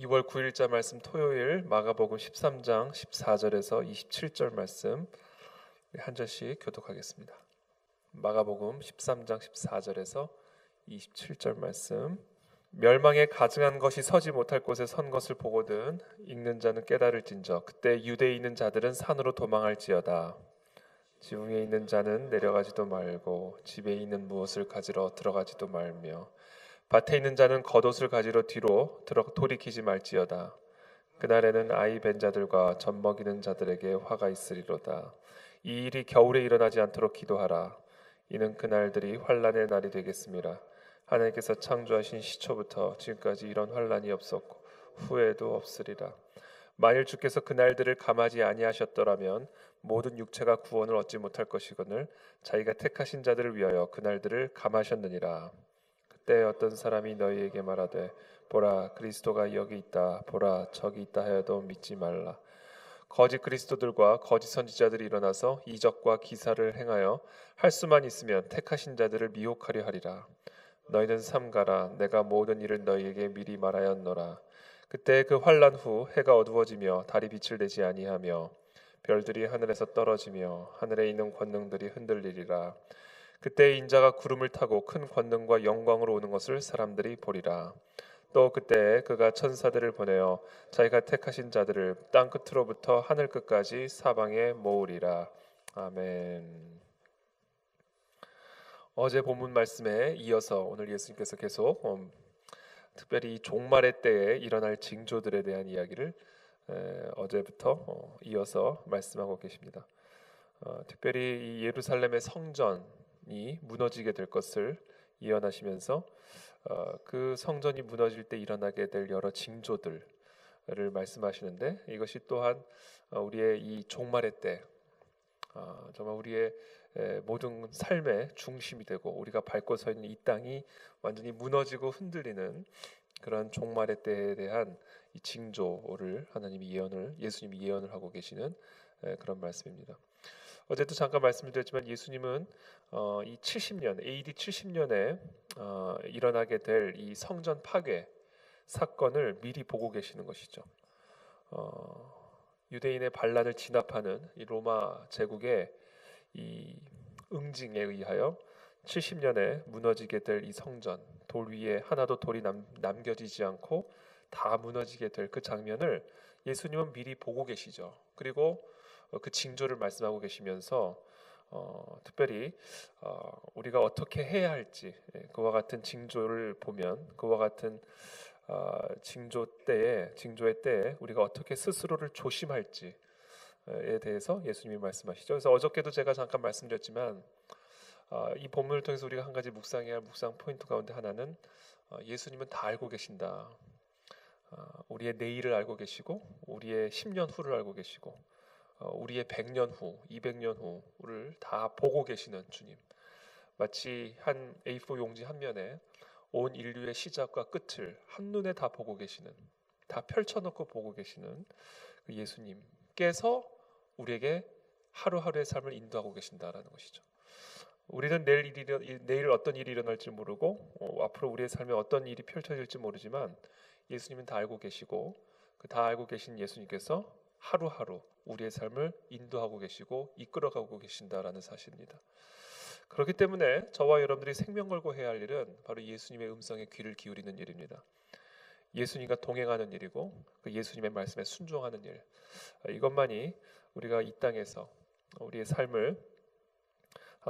6월 9일자 말씀 토요일 마가복음 13장 14절에서 27절 말씀 한 절씩 교독하겠습니다. 마가복음 13장 14절에서 27절 말씀. 멸망에 가증한 것이 서지 못할 곳에 선 것을 보거든 읽는 자는 깨달을진저 그때 유대에 있는 자들은 산으로 도망할지어다. 지붕에 있는 자는 내려가지도 말고 집에 있는 무엇을 가지러 들어가지도 말며 밭에 있는 자는 겉옷을 가지러 뒤로 돌이키지 말지어다. 그날에는 아이 벤 자들과 젖 먹이는 자들에게 화가 있으리로다. 이 일이 겨울에 일어나지 않도록 기도하라. 이는 그날들이 환난의 날이 되겠습니다. 하나님께서 창조하신 시초부터 지금까지 이런 환난이 없었고 후에도 없으리라. 만일 주께서 그날들을 감하지 아니하셨더라면 모든 육체가 구원을 얻지 못할 것이거늘 자기가 택하신 자들을 위하여 그날들을 감하셨느니라. 그때 어떤 사람이 너희에게 말하되 보라 그리스도가 여기 있다 보라 저기 있다 하여도 믿지 말라. 거짓 그리스도들과 거짓 선지자들이 일어나서 이적과 기사를 행하여 할 수만 있으면 택하신 자들을 미혹하려 하리라. 너희는 삼가라. 내가 모든 일을 너희에게 미리 말하였노라. 그때 그 환난 후 해가 어두워지며 달이 빛을 내지 아니하며 별들이 하늘에서 떨어지며 하늘에 있는 권능들이 흔들리리라. 그때 인자가 구름을 타고 큰 권능과 영광으로 오는 것을 사람들이 보리라. 또 그때 그가 천사들을 보내어 자기가 택하신 자들을 땅 끝으로부터 하늘 끝까지 사방에 모으리라. 아멘. 어제 본문 말씀에 이어서 오늘 예수님께서 계속 특별히 이 종말의 때에 일어날 징조들에 대한 이야기를 어제부터 이어서 말씀하고 계십니다. 특별히 이 예루살렘의 성전이 무너지게 될 것을 예언하시면서 그 성전이 무너질 때 일어나게 될 여러 징조들을 말씀하시는데 이것이 또한 우리의 이 종말의 때 정말 우리의 모든 삶의 중심이 되고 우리가 밟고 서 있는 이 땅이 완전히 무너지고 흔들리는 그런 종말의 때에 대한 이 징조를 예수님이 예언을 하고 계시는 그런 말씀입니다. 어제도 잠깐 말씀드렸지만 예수님은 이 70년 AD 70년에 일어나게 될 이 성전 파괴 사건을 미리 보고 계시는 것이죠. 유대인의 반란을 진압하는 이 로마 제국의 이 응징에 의하여 70년에 무너지게 될 이 성전, 돌 위에 하나도 돌이 남겨지지 않고 다 무너지게 될 그 장면을 예수님은 미리 보고 계시죠. 그리고 그 징조를 말씀하고 계시면서 특별히 우리가 어떻게 해야 할지 그와 같은 징조를 보면 그와 같은 징조의 때에 우리가 어떻게 스스로를 조심할지에 대해서 예수님이 말씀하시죠. 그래서 어저께도 제가 잠깐 말씀드렸지만 이 본문을 통해서 우리가 한 가지 묵상해야 할 묵상 포인트 가운데 하나는 예수님은 다 알고 계신다. 우리의 내일을 알고 계시고 우리의 10년 후를 알고 계시고 우리의 100년 후, 200년 후를 다 보고 계시는 주님. 마치 한 A4 용지 한 면에 온 인류의 시작과 끝을 한눈에 다 보고 계시는, 다 펼쳐놓고 보고 계시는 그 예수님께서 우리에게 하루하루의 삶을 인도하고 계신다라는 것이죠. 우리는 내일 어떤 일이 일어날지 모르고 앞으로 우리의 삶에 어떤 일이 펼쳐질지 모르지만 예수님은 다 알고 계시고 그 다 알고 계신 예수님께서 하루하루 우리의 삶을 인도하고 계시고 이끌어가고 계신다라는 사실입니다. 그렇기 때문에 저와 여러분들이 생명 걸고 해야 할 일은 바로 예수님의 음성에 귀를 기울이는 일입니다. 예수님과 동행하는 일이고 그 예수님의 말씀에 순종하는 일, 이것만이 우리가 이 땅에서 우리의 삶을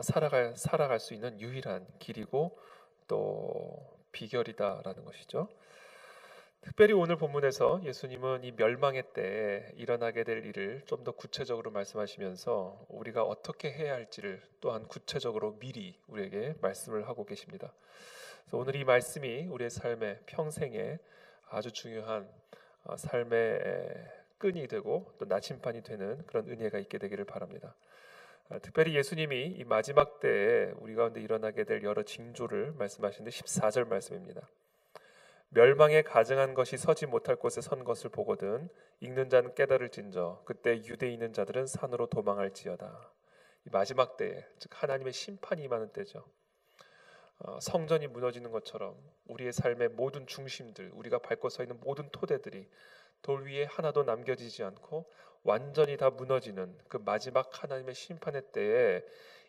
살아갈 수 있는 유일한 길이고 또 비결이다라는 것이죠. 특별히 오늘 본문에서 예수님은 이 멸망의 때에 일어나게 될 일을 좀 더 구체적으로 말씀하시면서 우리가 어떻게 해야 할지를 또한 구체적으로 미리 우리에게 말씀을 하고 계십니다. 그래서 오늘 이 말씀이 우리의 삶의 평생에 아주 중요한 삶의 끈이 되고 또 나침반이 되는 그런 은혜가 있게 되기를 바랍니다. 특별히 예수님이 이 마지막 때에 우리 가운데 일어나게 될 여러 징조를 말씀하시는데 14절 말씀입니다. 멸망에 가증한 것이 서지 못할 곳에 선 것을 보거든 읽는 자는 깨달을진저 그때 유대에 있는 자들은 산으로 도망할지어다. 이 마지막 때에 즉 하나님의 심판이 임하는 때죠. 성전이 무너지는 것처럼 우리의 삶의 모든 중심들, 우리가 밟고 서 있는 모든 토대들이 돌 위에 하나도 남겨지지 않고 완전히 다 무너지는 그 마지막 하나님의 심판의 때에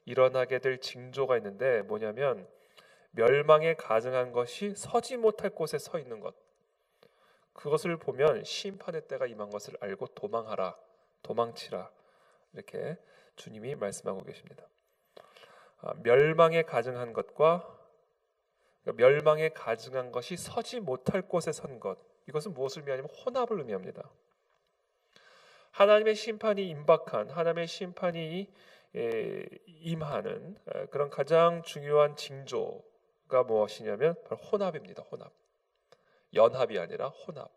일어나게 될 징조가 있는데, 뭐냐면 멸망에 가증한 것이 서지 못할 곳에 서 있는 것. 그것을 보면 심판의 때가 임한 것을 알고 도망하라, 도망치라, 이렇게 주님이 말씀하고 계십니다. 멸망에 가증한 것과, 그러니까 멸망에 가증한 것이 서지 못할 곳에 선 것, 이것은 무엇을 의미하냐면 혼합을 의미합니다. 하나님의 심판이 임박한, 하나님의 심판이 임하는 그런 가장 중요한 징조가 무엇이냐면 바로 혼합입니다. 혼합. 연합이 아니라 혼합.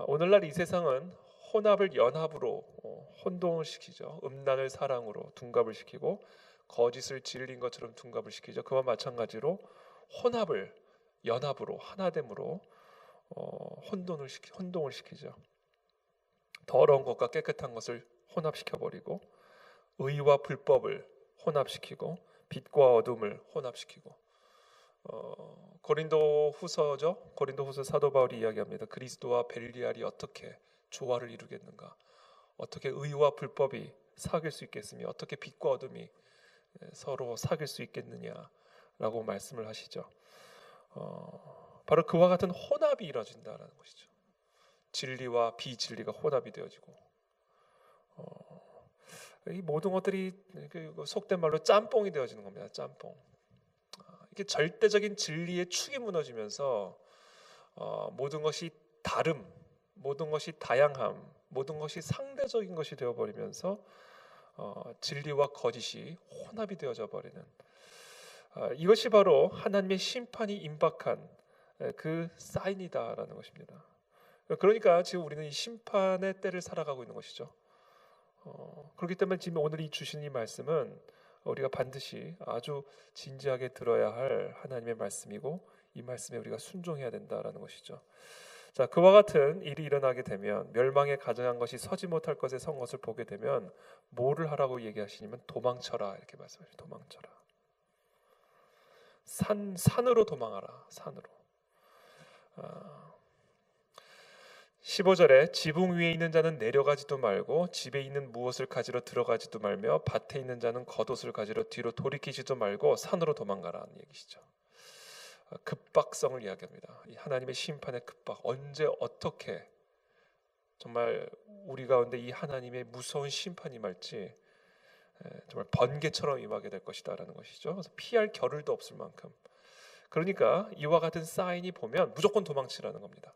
오늘날 이 세상은 혼합을 연합으로 혼동을 시키죠. 음란을 사랑으로 둔갑을 시키고 거짓을 진리인 것처럼 둔갑을 시키죠. 그와 마찬가지로 혼합을 연합으로 하나됨으로 혼동을 시키죠. 더러운 것과 깨끗한 것을 혼합시켜버리고 의와 불법을 혼합시키고 빛과 어둠을 혼합시키고 고린도후서죠. 고린도후서 사도 바울이 이야기합니다. 그리스도와 벨리알이 어떻게 조화를 이루겠는가? 어떻게 의와 불법이 사귈 수 있겠으며 어떻게 빛과 어둠이 서로 사귈 수 있겠느냐라고 말씀을 하시죠. 바로 그와 같은 혼합이 이루어진다라는 것이죠. 진리와 비진리가 혼합이 되어지고 이 모든 것들이 속된 말로 짬뽕이 되어지는 겁니다. 짬뽕. 이게 절대적인 진리의 축이 무너지면서 모든 것이 다름, 모든 것이 다양함, 모든 것이 상대적인 것이 되어버리면서 진리와 거짓이 혼합이 되어져 버리는 이것이 바로 하나님의 심판이 임박한 그 사인이다라는 것입니다. 그러니까 지금 우리는 이 심판의 때를 살아가고 있는 것이죠. 그렇기 때문에 지금 오늘 이 주신 이 말씀은 우리가 반드시 아주 진지하게 들어야 할 하나님의 말씀이고 이 말씀에 우리가 순종해야 된다라는 것이죠. 자, 그와 같은 일이 일어나게 되면 멸망에 가증한 것이 서지 못할 것에 선 것을 보게 되면 뭐를 하라고 얘기하시냐면 도망쳐라 이렇게 말씀하시죠. 도망쳐라. 산으로 도망하라. 산으로. 15절에 지붕 위에 있는 자는 내려가지도 말고 집에 있는 무엇을 가지러 들어가지도 말며 밭에 있는 자는 겉옷을 가지러 뒤로 돌이키지도 말고 산으로 도망가라는 얘기시죠. 급박성을 이야기합니다. 이 하나님의 심판의 급박, 언제 어떻게 정말 우리 가운데 이 하나님의 무서운 심판이 임할지 정말 번개처럼 임하게 될 것이다라는 것이죠. 그래서 피할 겨를도 없을 만큼. 그러니까 이와 같은 사인이 보면 무조건 도망치라는 겁니다.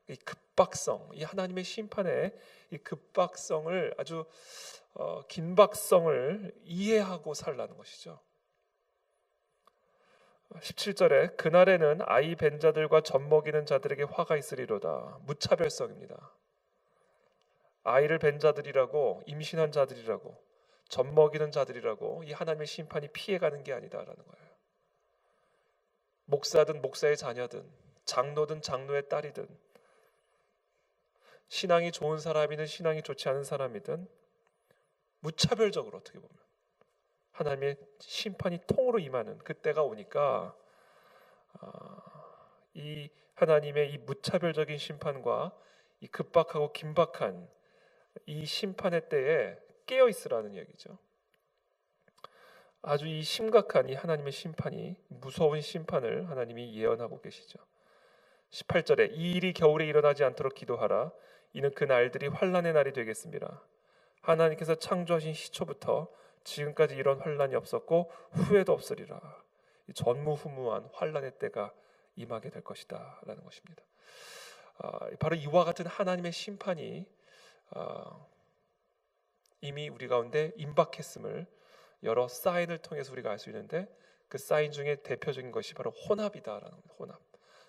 이 급박성, 이 하나님의 심판의 이 급박성을 아주 긴박성을 이해하고 살라는 것이죠. 17절에 그날에는 아이 벤 자들과 젖 먹이는 자들에게 화가 있으리로다. 무차별성입니다. 아이를 벤 자들이라고, 임신한 자들이라고, 젖 먹이는 자들이라고 이 하나님의 심판이 피해가는 게 아니다라는 거예요. 목사든 목사의 자녀든 장로든 장로의 딸이든 신앙이 좋은 사람이든 신앙이 좋지 않은 사람이든 무차별적으로 어떻게 보면 하나님의 심판이 통으로 임하는 그때가 오니까 이 하나님의 이 무차별적인 심판과 이 급박하고 긴박한 이 심판의 때에 깨어 있으라는 얘기죠. 아주 이 심각한 이 하나님의 심판이 무서운 심판을 하나님이 예언하고 계시죠. 18절에 이 일이 겨울에 일어나지 않도록 기도하라. 이는 그 날들이 환난의 날이 되겠습니다. 하나님께서 창조하신 시초부터 지금까지 이런 환난이 없었고 후회도 없으리라. 전무후무한 환난의 때가 임하게 될 것이다 라는 것입니다. 바로 이와 같은 하나님의 심판이 이미 우리 가운데 임박했음을 여러 사인을 통해서 우리가 알 수 있는데 그 사인 중에 대표적인 것이 바로 혼합이다라는 겁니다. 혼합.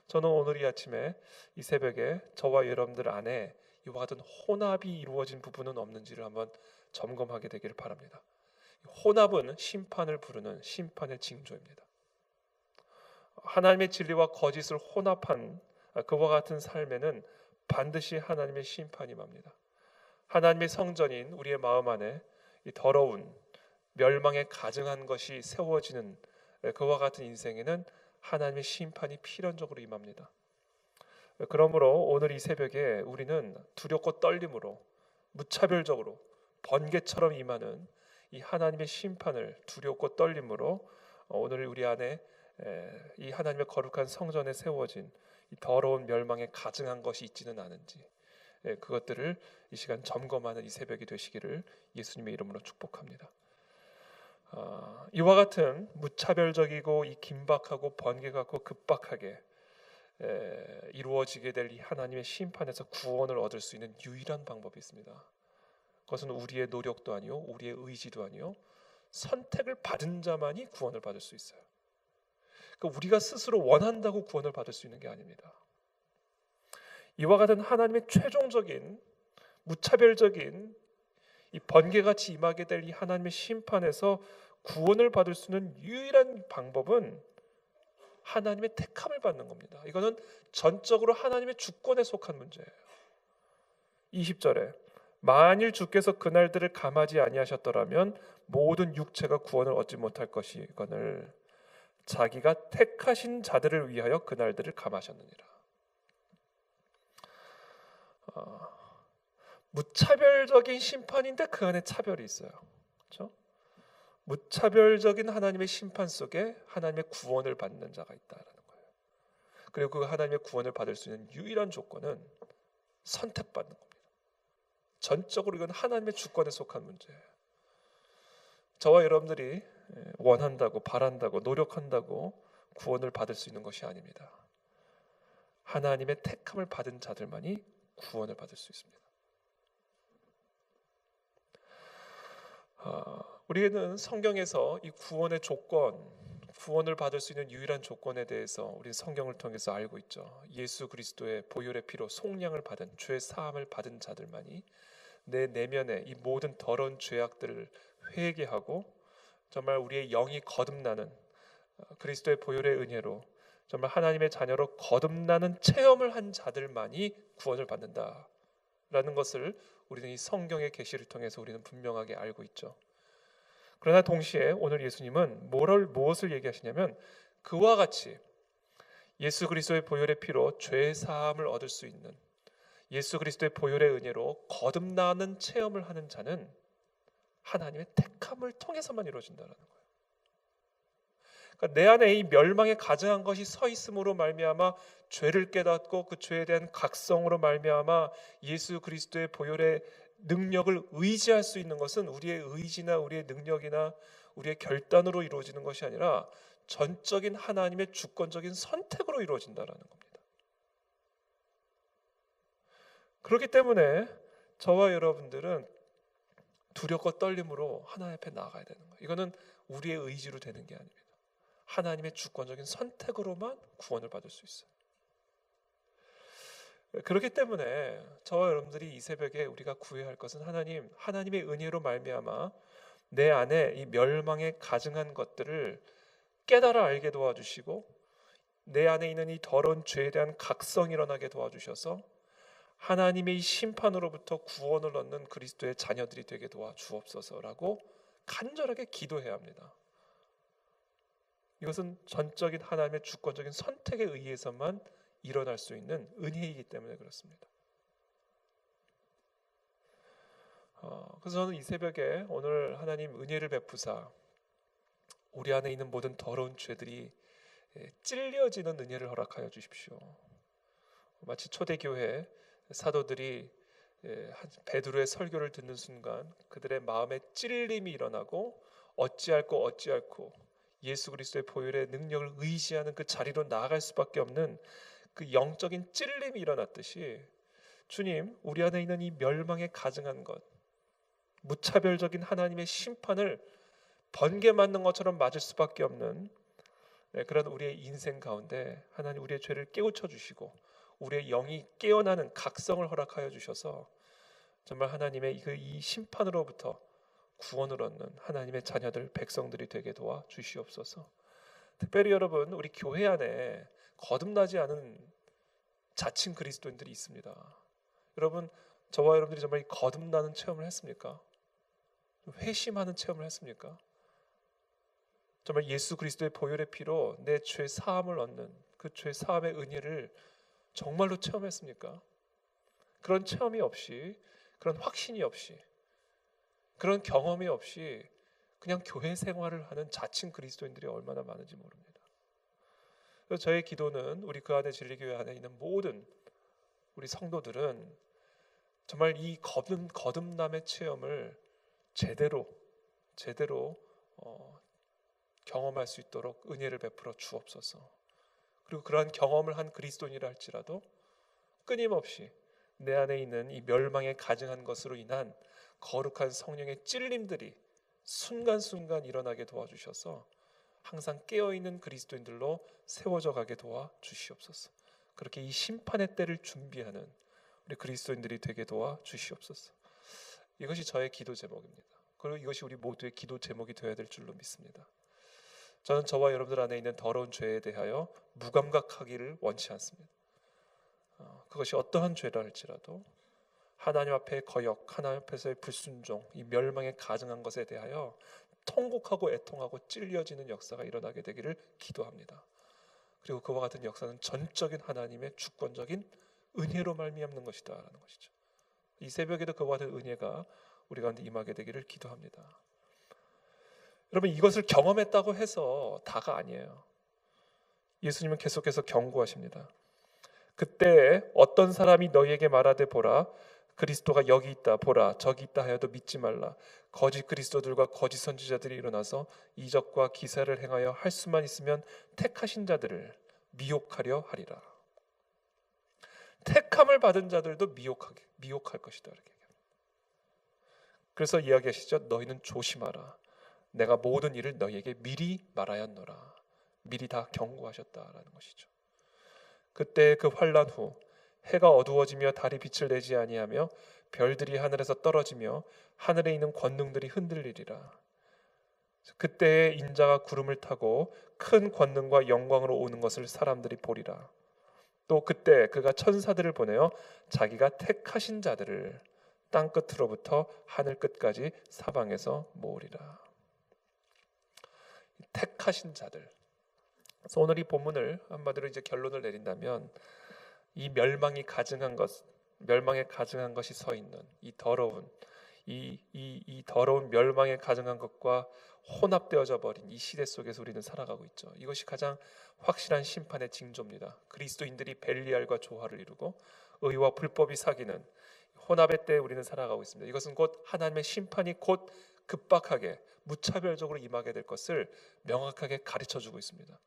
저는 오늘 이 아침에 이 새벽에 저와 여러분들 안에 이와 같은 혼합이 이루어진 부분은 없는지를 한번 점검하게 되기를 바랍니다. 혼합은 심판을 부르는 심판의 징조입니다. 하나님의 진리와 거짓을 혼합한 그와 같은 삶에는 반드시 하나님의 심판이 임합니다. 하나님의 성전인 우리의 마음 안에 이 더러운 멸망에 가증한 것이 세워지는 그와 같은 인생에는 하나님의 심판이 필연적으로 임합니다. 그러므로 오늘 이 새벽에 우리는 두렵고 떨림으로 무차별적으로 번개처럼 임하는 이 하나님의 심판을 두렵고 떨림으로 오늘 우리 안에 이 하나님의 거룩한 성전에 세워진 이 더러운 멸망에 가증한 것이 있지는 않은지 그것들을 이 시간 점검하는 이 새벽이 되시기를 예수님의 이름으로 축복합니다. 이와 같은 무차별적이고 이 긴박하고 번개 같고 급박하게 이루어지게 될 이 하나님의 심판에서 구원을 얻을 수 있는 유일한 방법이 있습니다. 그것은 우리의 노력도 아니요 우리의 의지도 아니요 선택을 받은 자만이 구원을 받을 수 있어요. 그러니까 우리가 스스로 원한다고 구원을 받을 수 있는 게 아닙니다. 이와 같은 하나님의 최종적인 무차별적인 이 번개같이 임하게 될 이 하나님의 심판에서 구원을 받을 수 있는 유일한 방법은 하나님의 택함을 받는 겁니다. 이거는 전적으로 하나님의 주권에 속한 문제예요. 20절에 만일 주께서 그날들을 감하지 아니하셨더라면 모든 육체가 구원을 얻지 못할 것이거늘 자기가 택하신 자들을 위하여 그날들을 감하셨느니라. 무차별적인 심판인데 그 안에 차별이 있어요. 그렇죠? 무차별적인 하나님의 심판 속에 하나님의 구원을 받는 자가 있다는 거예요. 그리고 그 하나님의 구원을 받을 수 있는 유일한 조건은 선택받는 겁니다. 전적으로 이건 하나님의 주권에 속한 문제예요. 저와 여러분들이 원한다고 바란다고 노력한다고 구원을 받을 수 있는 것이 아닙니다. 하나님의 택함을 받은 자들만이 구원을 받을 수 있습니다. 우리는 성경에서 이 구원의 조건, 구원을 받을 수 있는 유일한 조건에 대해서 우리 성경을 통해서 알고 있죠. 예수 그리스도의 보혈의 피로 속량을 받은 죄 사함을 받은 자들만이 내 내면의 이 모든 더러운 죄악들을 회개하고 정말 우리의 영이 거듭나는 그리스도의 보혈의 은혜로 정말 하나님의 자녀로 거듭나는 체험을 한 자들만이 구원을 받는다라는 것을 우리는 이 성경의 계시를 통해서 우리는 분명하게 알고 있죠. 그러나 동시에 오늘 예수님은 무엇을 얘기하시냐면 그와 같이 예수 그리스도의 보혈의 피로 죄 사함을 얻을 수 있는 예수 그리스도의 보혈의 은혜로 거듭나는 체험을 하는 자는 하나님의 택함을 통해서만 이루어진다는 거예요. 그러니까 내 안에 이 멸망에 가증한 것이 서 있음으로 말미암아 죄를 깨닫고 그 죄에 대한 각성으로 말미암아 예수 그리스도의 보혈의 능력을 의지할 수 있는 것은 우리의 의지나 우리의 능력이나 우리의 결단으로 이루어지는 것이 아니라 전적인 하나님의 주권적인 선택으로 이루어진다는 겁니다. 그렇기 때문에 저와 여러분들은 두렵고 떨림으로 하나님 앞에 나아가야 되는 거예요. 이거는 우리의 의지로 되는 게 아닙니다. 하나님의 주권적인 선택으로만 구원을 받을 수 있어요. 그렇기 때문에 저와 여러분들이 이 새벽에 우리가 구해야 할 것은 하나님의 은혜로 말미암아 내 안에 이 멸망에 가증한 것들을 깨달아 알게 도와주시고 내 안에 있는 이 더러운 죄에 대한 각성이 일어나게 도와주셔서 하나님의 이 심판으로부터 구원을 얻는 그리스도의 자녀들이 되게 도와주옵소서라고 간절하게 기도해야 합니다. 이것은 전적인 하나님의 주권적인 선택에 의해서만 일어날 수 있는 은혜이기 때문에 그렇습니다. 그래서 저는 이 새벽에 오늘 하나님 은혜를 베푸사 우리 안에 있는 모든 더러운 죄들이 찔려지는 은혜를 허락하여 주십시오. 마치 초대교회 사도들이 베드로의 설교를 듣는 순간 그들의 마음에 찔림이 일어나고 어찌할꼬 예수 그리스도의 보혈의 능력을 의지하는 그 자리로 나아갈 수밖에 없는 그 영적인 찔림이 일어났듯이 주님, 우리 안에 있는 이 멸망에 가증한 것, 무차별적인 하나님의 심판을 번개 맞는 것처럼 맞을 수밖에 없는 그런 우리의 인생 가운데 하나님 우리의 죄를 깨우쳐 주시고 우리의 영이 깨어나는 각성을 허락하여 주셔서 정말 하나님의 이 심판으로부터 구원을 얻는 하나님의 자녀들 백성들이 되게 도와 주시옵소서. 특별히 여러분 우리 교회 안에 거듭나지 않은 자칭 그리스도인들이 있습니다. 여러분 저와 여러분들이 정말 거듭나는 체험을 했습니까? 회심하는 체험을 했습니까? 정말 예수 그리스도의 보혈의 피로 내 죄 사함을 얻는 그 죄 사함의 은혜를 정말로 체험했습니까? 그런 체험이 없이, 그런 확신이 없이, 그런 경험이 없이 그냥 교회 생활을 하는 자칭 그리스도인들이 얼마나 많은지 모릅니다. 그래서 저의 기도는 우리 그 안에 진리교회 안에 있는 모든 우리 성도들은 정말 이 거듭남의 체험을 제대로 경험할 수 있도록 은혜를 베풀어 주옵소서. 그리고 그러한 경험을 한 그리스도인이라 할지라도 끊임없이 내 안에 있는 이 멸망에 가증한 것으로 인한 거룩한 성령의 찔림들이 순간순간 일어나게 도와주셔서 항상 깨어있는 그리스도인들로 세워져 가게 도와주시옵소서. 그렇게 이 심판의 때를 준비하는 우리 그리스도인들이 되게 도와주시옵소서. 이것이 저의 기도 제목입니다. 그리고 이것이 우리 모두의 기도 제목이 되어야 될 줄로 믿습니다. 저는 저와 여러분들 안에 있는 더러운 죄에 대하여 무감각하기를 원치 않습니다. 그것이 어떠한 죄라 할지라도 하나님 앞에 거역, 하나님 앞에서의 불순종, 이 멸망에 가증한 것에 대하여 통곡하고 애통하고 찔려지는 역사가 일어나게 되기를 기도합니다. 그리고 그와 같은 역사는 전적인 하나님의 주권적인 은혜로 말미암는 것이다라는 것이죠. 이 새벽에도 그와 같은 은혜가 우리 가운데 임하게 되기를 기도합니다. 여러분, 이것을 경험했다고 해서 다가 아니에요. 예수님은 계속해서 경고하십니다. 그때 어떤 사람이 너희에게 말하되 보라, 그리스도가 여기 있다, 보라 저기 있다 하여도 믿지 말라. 거짓 그리스도들과 거짓 선지자들이 일어나서 이적과 기사를 행하여 할 수만 있으면 택하신 자들을 미혹하려 하리라. 택함을 받은 자들도 미혹할 것이다. 이렇게. 그래서 이야기하시죠. 너희는 조심하라. 내가 모든 일을 너희에게 미리 말하였노라. 미리 다 경고하셨다라는 것이죠. 그때 그 환난 후 해가 어두워지며 달이 빛을 내지 아니하며 별들이 하늘에서 떨어지며 하늘에 있는 권능들이 흔들리리라. 그때에 인자가 구름을 타고 큰 권능과 영광으로 오는 것을 사람들이 보리라. 또 그때 그가 천사들을 보내어 자기가 택하신 자들을 땅 끝으로부터 하늘 끝까지 사방에서 모으리라. 택하신 자들. 그래서 오늘 이 본문을 한마디로 이제 결론을 내린다면 이 멸망에 가증한 것이 서 있는 이 더러운 이 더러운 멸망에 가증한 것과 혼합되어져 버린 이 시대 속에서 우리는 살아가고 있죠. 이것이 가장 확실한 심판의 징조입니다. 그리스도인들이 벨리알과 조화를 이루고 의와 불법이 사귀는 혼합의 때에 우리는 살아가고 있습니다. 이것은 곧 하나님의 심판이 곧 급박하게 무차별적으로 임하게 될 것을 명확하게 가르쳐주고 있습니다.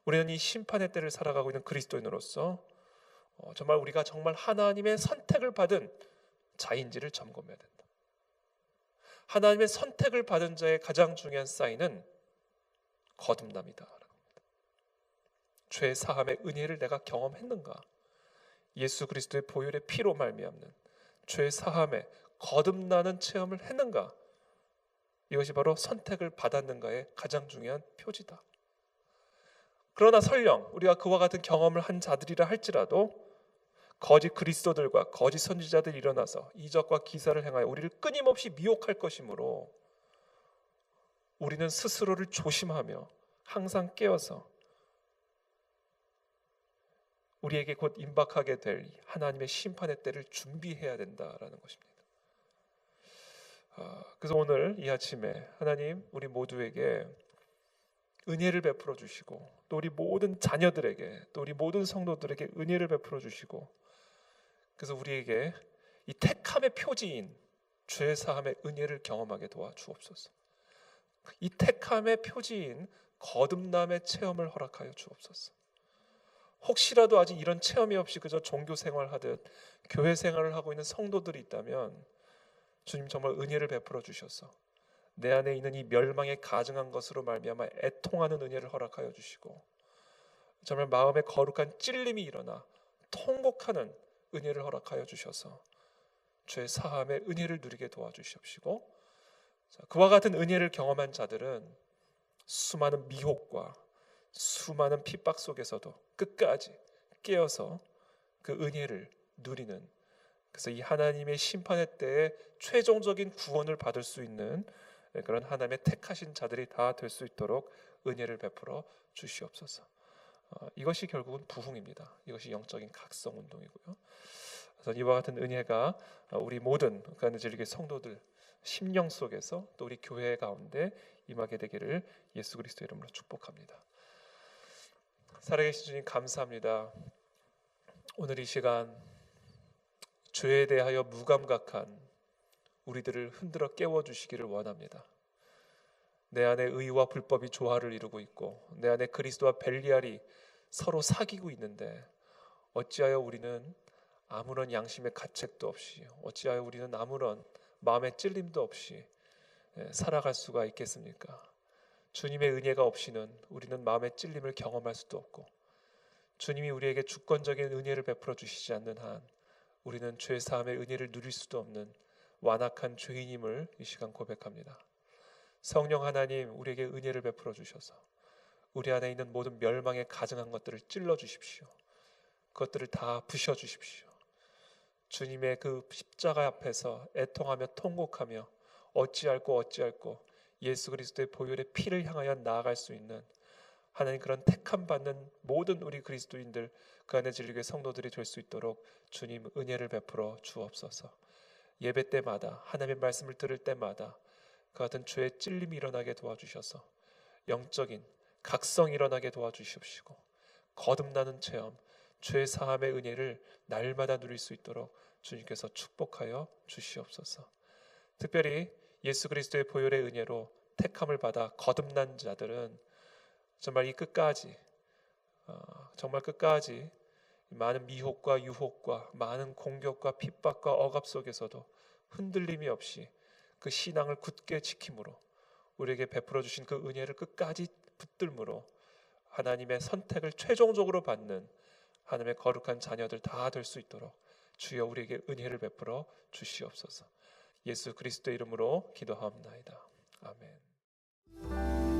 우리는 이 심판의 때를 살아가고 있는 그리스도인으로서 정말 우리가 정말 하나님의 선택을 받은 자인지를 점검해야 된다. 하나님의 선택을 받은 자의 가장 중요한 사인은 거듭남이다. 죄 사함의 은혜를 내가 경험했는가? 예수 그리스도의 보혈의 피로 말미암는 죄 사함에 거듭나는 체험을 했는가? 이것이 바로 선택을 받았는가의 가장 중요한 표지다. 그러나 설령 우리가 그와 같은 경험을 한 자들이라 할지라도 거짓 그리스도들과 거짓 선지자들이 일어나서 이적과 기사를 행하여 우리를 끊임없이 미혹할 것이므로 우리는 스스로를 조심하며 항상 깨어서 우리에게 곧 임박하게 될 하나님의 심판의 때를 준비해야 된다라는 것입니다. 그래서 오늘 이 아침에 하나님 우리 모두에게 은혜를 베풀어 주시고 또 우리 모든 자녀들에게 또 우리 모든 성도들에게 은혜를 베풀어 주시고 그래서 우리에게 이 택함의 표지인 죄 사함의 은혜를 경험하게 도와주옵소서. 이 택함의 표지인 거듭남의 체험을 허락하여 주옵소서. 혹시라도 아직 이런 체험이 없이 그저 종교 생활하듯 교회 생활을 하고 있는 성도들이 있다면 주님 정말 은혜를 베풀어 주셔서 내 안에 있는 이 멸망에 가증한 것으로 말미암아 애통하는 은혜를 허락하여 주시고 정말 마음에 거룩한 찔림이 일어나 통곡하는 은혜를 허락하여 주셔서 죄 사함의 은혜를 누리게 도와주시옵시고 그와 같은 은혜를 경험한 자들은 수많은 미혹과 수많은 핍박 속에서도 끝까지 깨어서 그 은혜를 누리는 그래서 이 하나님의 심판의 때에 최종적인 구원을 받을 수 있는 그런 하나님의 택하신 자들이 다 될 수 있도록 은혜를 베풀어 주시옵소서. 이것이 결국은 부흥입니다. 이것이 영적인 각성 운동이고요. 그래서 이와 같은 은혜가 우리 모든 가느질기 성도들 심령 속에서 또 우리 교회 가운데 임하게 되기를 예수 그리스도의 이름으로 축복합니다. 살아계신 주님 감사합니다. 오늘 이 시간 죄에 대하여 무감각한 우리들을 흔들어 깨워주시기를 원합니다. 내 안에 의와 불법이 조화를 이루고 있고 내 안에 그리스도와 벨리알이 서로 사귀고 있는데 어찌하여 우리는 아무런 양심의 가책도 없이 어찌하여 우리는 아무런 마음의 찔림도 없이 살아갈 수가 있겠습니까? 주님의 은혜가 없이는 우리는 마음의 찔림을 경험할 수도 없고 주님이 우리에게 주권적인 은혜를 베풀어 주시지 않는 한 우리는 죄 사함의 은혜를 누릴 수도 없는 완악한 죄인임을 이 시간 고백합니다. 성령 하나님 우리에게 은혜를 베풀어 주셔서 우리 안에 있는 모든 멸망에 가증한 것들을 찔러 주십시오. 그것들을 다 부셔 주십시오. 주님의 그 십자가 앞에서 애통하며 통곡하며 어찌할꼬 예수 그리스도의 보혈의 피를 향하여 나아갈 수 있는 하나님 그런 택함 받는 모든 우리 그리스도인들 그 안에 진리교회 성도들이 될 수 있도록 주님 은혜를 베풀어 주옵소서. 예배 때마다 하나님의 말씀을 들을 때마다 그 같은 죄의 찔림이 일어나게 도와주셔서 영적인 각성이 일어나게 도와주시옵시고 거듭나는 체험 죄 사함의 은혜를 날마다 누릴 수 있도록 주님께서 축복하여 주시옵소서. 특별히 예수 그리스도의 보혈의 은혜로 택함을 받아 거듭난 자들은 정말 이 끝까지 정말 끝까지 많은 미혹과 유혹과 많은 공격과 핍박과 억압 속에서도 흔들림이 없이 그 신앙을 굳게 지킴으로 우리에게 베풀어 주신 그 은혜를 끝까지 붙들므로 하나님의 선택을 최종적으로 받는 하나님의 거룩한 자녀들 다 될 수 있도록 주여 우리에게 은혜를 베풀어 주시옵소서. 예수 그리스도의 이름으로 기도하옵나이다. 아멘.